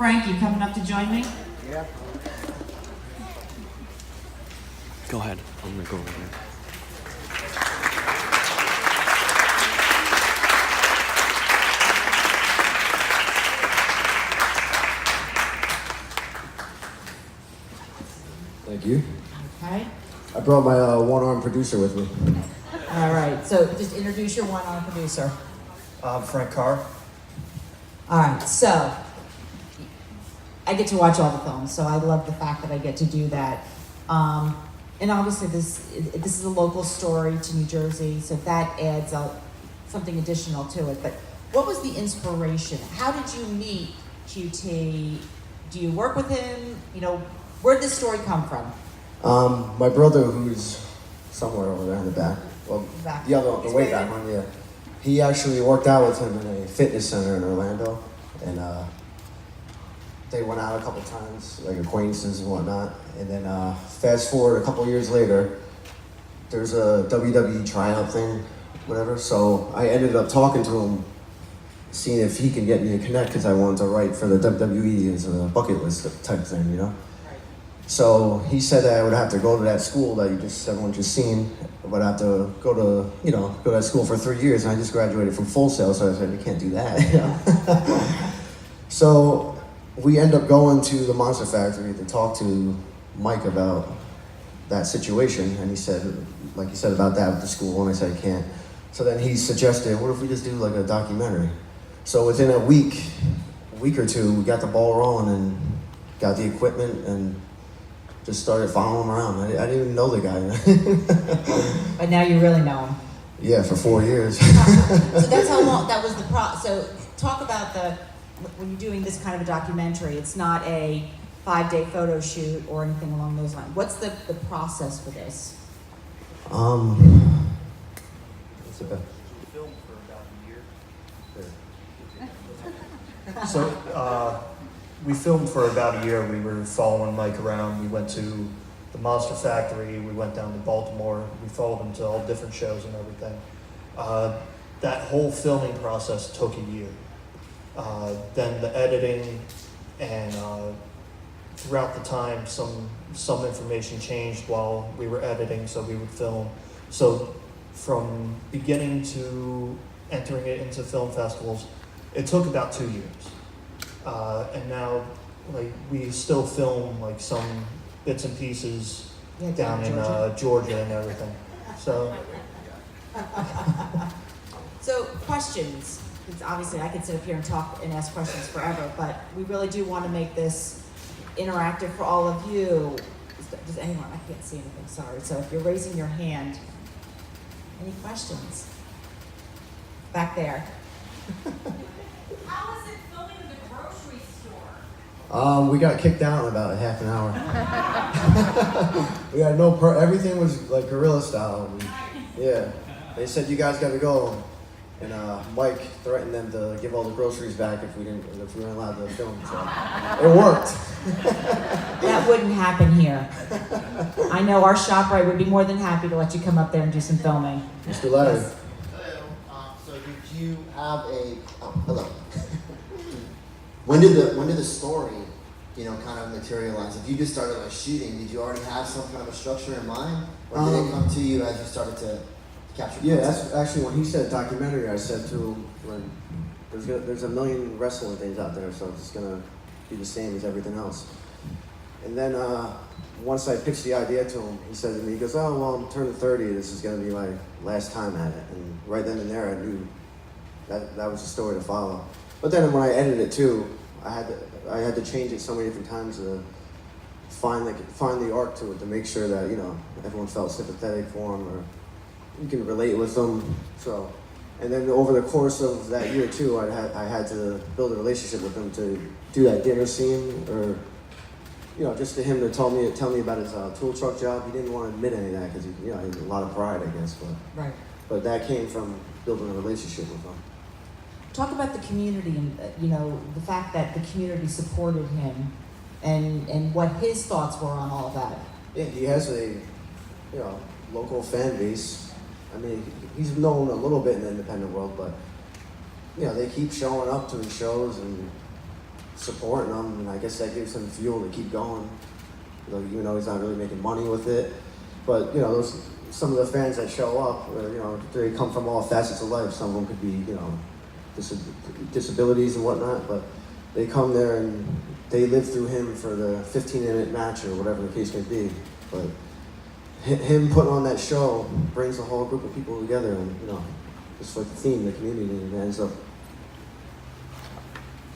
Frank, you coming up to join me? Yeah. Go ahead. I'm gonna go over there. Thank you. Okay. I brought my one-armed producer with me. All right, so just introduce your one-arm producer. I'm Frank Carr. All right, so I get to watch all the films, so I love the fact that I get to do that. And obviously this is a local story to New Jersey, so that adds something additional to it. But what was the inspiration? How did you meet QT? Do you work with him? You know, where did this story come from? My brother, who's somewhere over there in the back, well, Back. the other, the way back one, yeah. He actually worked out with him in a fitness center in Orlando, and they went out a couple times, like acquaintances and whatnot. And then fast forward a couple years later, there's a WWE tryout thing, whatever. So I ended up talking to him, seeing if he can get me to connect, because I wanted to write for the WWE as a bucket list type thing, you know? So he said that I would have to go to that school that everyone just seen. I would have to go to that school for 3 years, and I just graduated from Full Sail, so I said, we can't do that. You know? So we end up going to the Monster Factory to talk to Mike about that situation, and he said, like he said about that with the school, and I said I can't. So then he suggested, what if we just do like a documentary? So within a week or two, we got the ball rolling and got the equipment and just started following him around. I didn't even know the guy. But now you really know him. Yeah, for 4 years. So that's how long, that was the so talk about when you're doing this kind of a documentary, it's not a 5-day photo shoot or anything along those lines. What's the process for this? It's about, We filmed for about a year. So we filmed for about a year. We were following Mike around. We went to the Monster Factory. We went down to Baltimore. We followed him to all different shows and everything. That whole filming process took a year. Then the editing and throughout the time, some information changed while we were editing, so we would film. So from beginning to entering it into film festivals, it took about 2 years. And now, like, we still film like some bits and pieces down in Georgia and everything. So, So questions, because obviously I could sit up here and talk and ask questions forever, but we really do want to make this interactive for all of you. Does anyone, I can't see anything, sorry. So if you're raising your hand, any questions? Back there. How was it filming in the grocery store? we got kicked out in about half an hour. We had everything was like guerrilla style. Yeah, they said you guys got to go, and Mike threatened them to give all the groceries back if we weren't allowed to film. So it worked. That wouldn't happen here. I know our ShopRite would be more than happy to let you come up there and do some filming. Mr. Larry. Yes. Hello. So did you have hello. When did the story, kind of materialize? If you just started like shooting, did you already have some kind of a structure in mind? Or did it come to you as you started to capture Yeah, content? that's actually when he said documentary, I said to him, when there's a million wrestling things out there, so it's just gonna be the same as everything else. And then once I pitched the idea to him, he said to me, he goes, oh, well, I'm turning 30, this is gonna be my last time at it. And right then and there, I knew that was the story to follow. But then when I edited it too, I had to change it so many different times to find the arc to it, to make sure that, everyone felt sympathetic for him, or you can relate with them. So, and then over the course of that year too, I had to build a relationship with him to do that dinner scene, or just to him to tell me about his tool truck job. He didn't want to admit any of that because he had a lot of pride, I guess. Right. But that came from building a relationship with him. Talk about the community and the fact that the community supported him, and what his thoughts were on all of that. Yeah, he has a local fan base. I mean, he's known a little bit in the independent world, but they keep showing up to his shows, and supporting him, and I guess that gives him fuel to keep going. You know, even though he's not really making money with it, but you know, some of the fans that show up, you know, they come from all facets of life. Some of them could be, you know, disabilities and whatnot, but they come there and they live through him for the 15-minute match or whatever the case may be. But him putting on that show brings a whole group of people together, and you know, just like the theme, the community, and it ends up.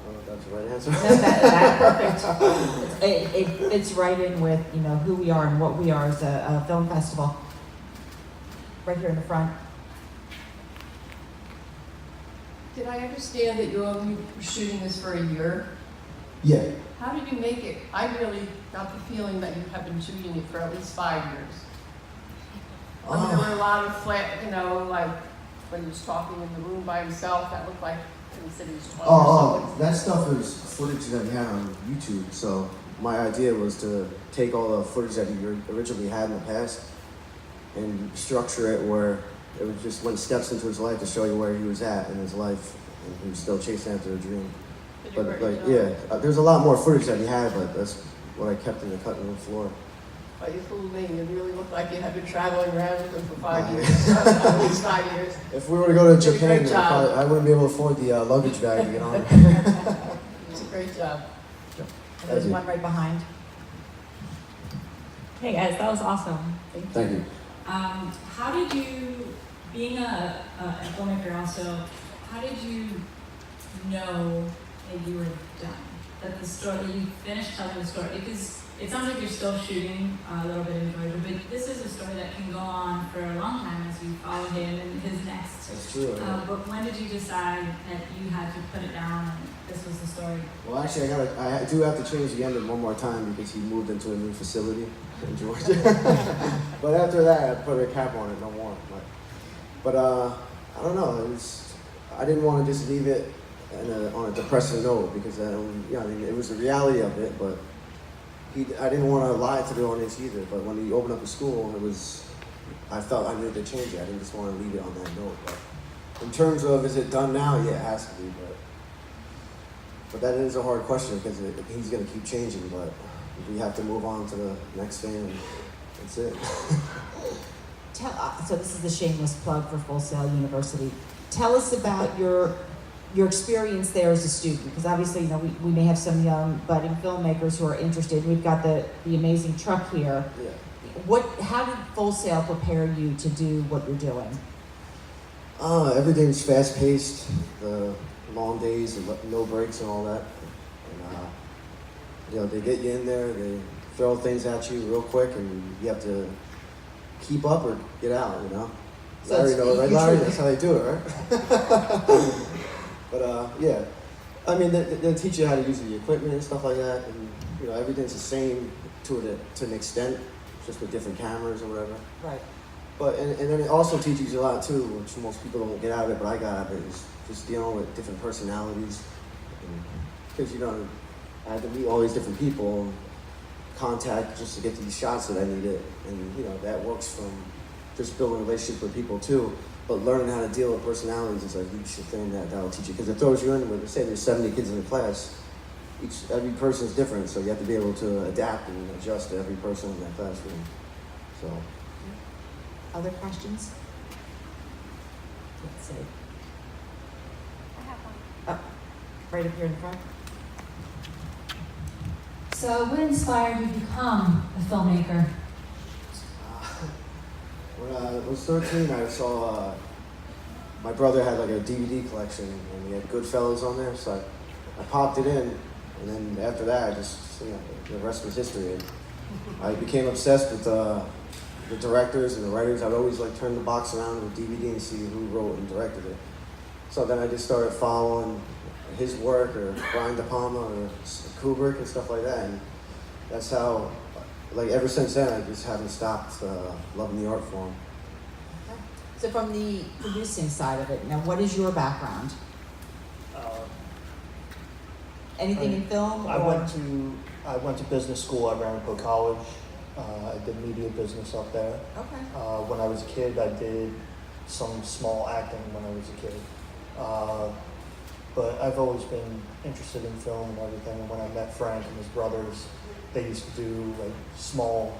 I don't know if that's the right answer. No, that's perfect. It fits right in with, you know, who we are and what we are as a film festival. Right here in the front. Did I understand that you only were shooting this for a year? Yeah. How did you make it? I really got the feeling that you have been shooting it for at least 5 years. I mean, there were a lot of flat, you know, like when he was talking in the room by himself, that looked like he said he was 12 or so. That stuff is footage that we had on YouTube. So my idea was to take all the footage that he originally had in the past and structure it where it was just went steps into his life to show you where he was at in his life, and he was still chasing after a dream. But like, yeah, there's a lot more footage that he had, but that's what I kept in the cutting room floor. But you fooled me. It really looked like you had been traveling around with him for 5 years, at least 5 years. If we were to go to Did a Japan, great job. I wouldn't be able to afford the luggage bag to get on. It was a great job. And there's you. one right behind. Hey guys, that was awesome. Thank you. How did you, being a filmmaker also, how did you know that you were done? That the story, that you finished telling the story? Because it sounds like you're still shooting a little bit in Georgia, but this is a story that can go on for a long time as you follow him and his next. That's true. But when did you decide that you had to put it down and this was the story? Well, actually, I do have to change the ending one more time because he moved into a new facility in Georgia. But after that, I put a cap on it, no more. But I don't know. I didn't want to just leave it on a depressing note because I mean, it was the reality of it. But I didn't want to lie to the audience either. But when he opened up the school, I felt I needed to change it. I didn't just want to leave it on that note. But in terms of is it done now? Yeah, it has to be. But that is a hard question because he's going to keep changing. But we have to move on to the next thing. And that's it. So this is the shameless plug for Full Sail University. Tell us about your experience there as a student, because obviously, you know, we may have some young budding filmmakers who are interested. We've got the amazing truck here. Yeah. How did Full Sail prepare you to do what you're doing? Everything's fast paced, the long days, and no breaks and all that. And you know, they get you in there, they throw things at you real quick, and you have to keep up or get out, you know? So Larry knows, right, Larry? That's how they do it, right? But yeah, I mean, they teach you how to use the equipment and stuff like that, and you know, everything's the same to an extent, just with different cameras or whatever. Right. But and then it also teaches you a lot too, which most people don't get out of it, but I got out of it, is just dealing with different personalities. Because you know, I had to meet all these different people, and contact just to get these shots that I needed, and you know, that works from just building relationships with people too. But learning how to deal with personalities is a huge thing that'll teach you, because it throws you in with, say there's 70 kids in the class, every person is different, so you have to be able to adapt and adjust to every person in that classroom. So. Other questions? Let's see. I have one. Oh, right up here in the front. So, what inspired you to become a filmmaker? When I was 13, I saw my brother had like a DVD collection, and he had Goodfellas on there, so I popped it in, and then after that, I just, you know, the rest was history. And I became obsessed with the directors and the writers. I'd always like turn the box around with DVD and see who wrote and directed it. So then I just started following his work, or Brian De Palma, or Kubrick and stuff like that, and that's how, like, ever since then, I just haven't stopped loving the art form. Okay. So from the producing side of it, now what is your background? Anything in film? I went to business school at Rivertown College. I did media business up there. Okay. When I was a kid, I did some small acting when I was a kid. But I've always been interested in film and everything. And when I met Frank and his brothers, they used to do like small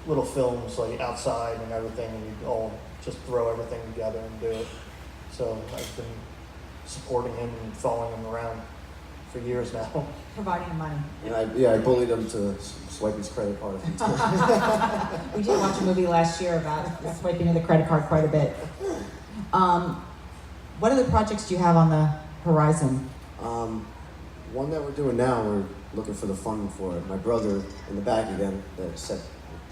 little films like outside and everything, and we'd all just throw everything together and do it. So I've been supporting him and following him around for years now. Providing the money. And I bullied him to swipe his credit card a few times. We did watch a movie last year about swiping of the credit card quite a bit. What other projects do you have on the horizon? One that we're doing now, we're looking for the funding for it. My brother in the back again, that set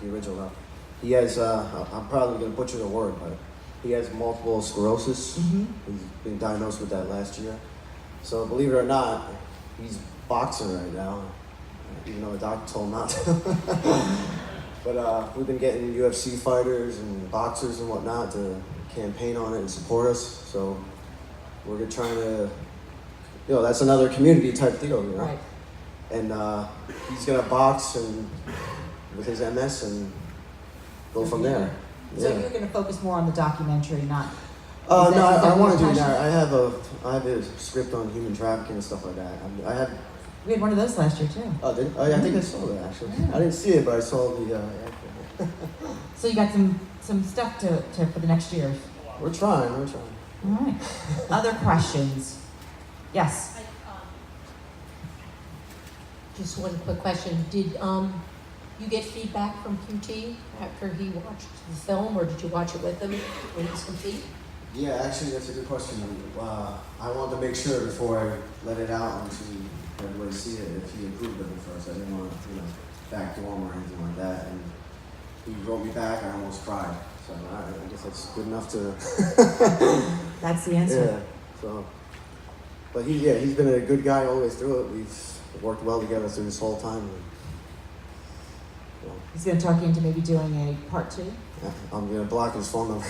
the original up. He has, I'm probably going to butcher the word, but he has multiple sclerosis. Mm-hmm. He's been diagnosed with that last year. So believe it or not, he's boxing right now, even though the doctor told him not to. But we've been getting UFC fighters and boxers and whatnot to campaign on it and support us. So we're trying to, that's another community type deal, Right. And he's gonna box and with his MS and go from there. So Yeah. you're going to focus more on the documentary, not... No, is that I want your to do passion? that. I have a script on human trafficking and stuff like that. I have. We had one of those last year too. Oh, I think I saw that actually. Yeah. I didn't see it, but I saw the. So you got some stuff to for the next year. We're trying. All right. Other questions? Yes. Just one quick question. Did you get feedback from QT after he watched the film, or did you watch it with him when it was complete? Yeah, actually, that's a good question. I wanted to make sure before I let it out and to everybody see it if he approved of it first. I didn't want to, backdoor him or anything like that. And he wrote me back. I almost cried. So all right, I guess that's good enough to. That's the answer. Yeah. So, but he's been a good guy all the way through it. We've worked well together through this whole time. He's going to talk you into maybe doing a part 2. Yeah, I'm gonna block his phone number.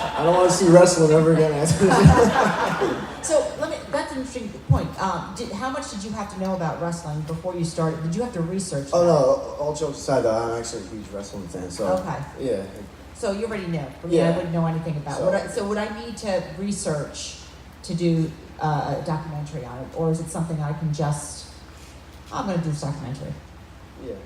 I don't want to see wrestling ever again after this. So that's an interesting point. How much did you have to know about wrestling before you started? Did you have to research Oh that? no, all jokes aside though, I'm actually a huge wrestling fan, so. Okay. Yeah. So you already knew. For me, Yeah. I wouldn't know anything about it. So would I need to research to do a documentary on it? Or is it something I can just, I'm going to do this documentary? Yeah.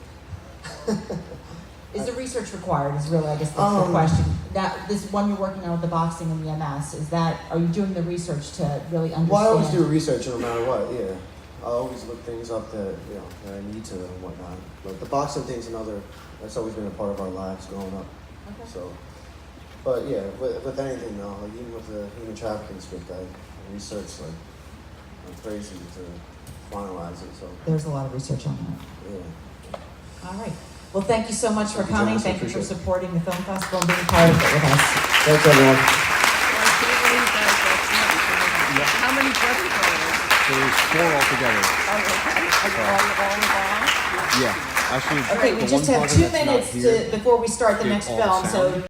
Is the research required is really, I guess, the question. That this one you're working on with the boxing and the MS, are you doing the research to really understand? Well, I always do research no matter what, yeah. I always look things up that, that I need to and whatnot. But the boxing thing's that's always been a part of our lives growing up. Okay. So, but yeah, with anything though, like even with the human trafficking script, I researched like crazy to finalize it, so. There's a lot of research on that. Yeah. All right. Well, thank you so much for Thank you, coming. Janice. I Thank you for appreciate it. supporting the film festival and being part of it with us. Thanks, everyone. How many brothers are there? There's 4 altogether. Oh, okay. Are you all involved? Yeah, actually. Okay, we the just one have brother 2 that's not minutes here before we start the did next all the film, sound. so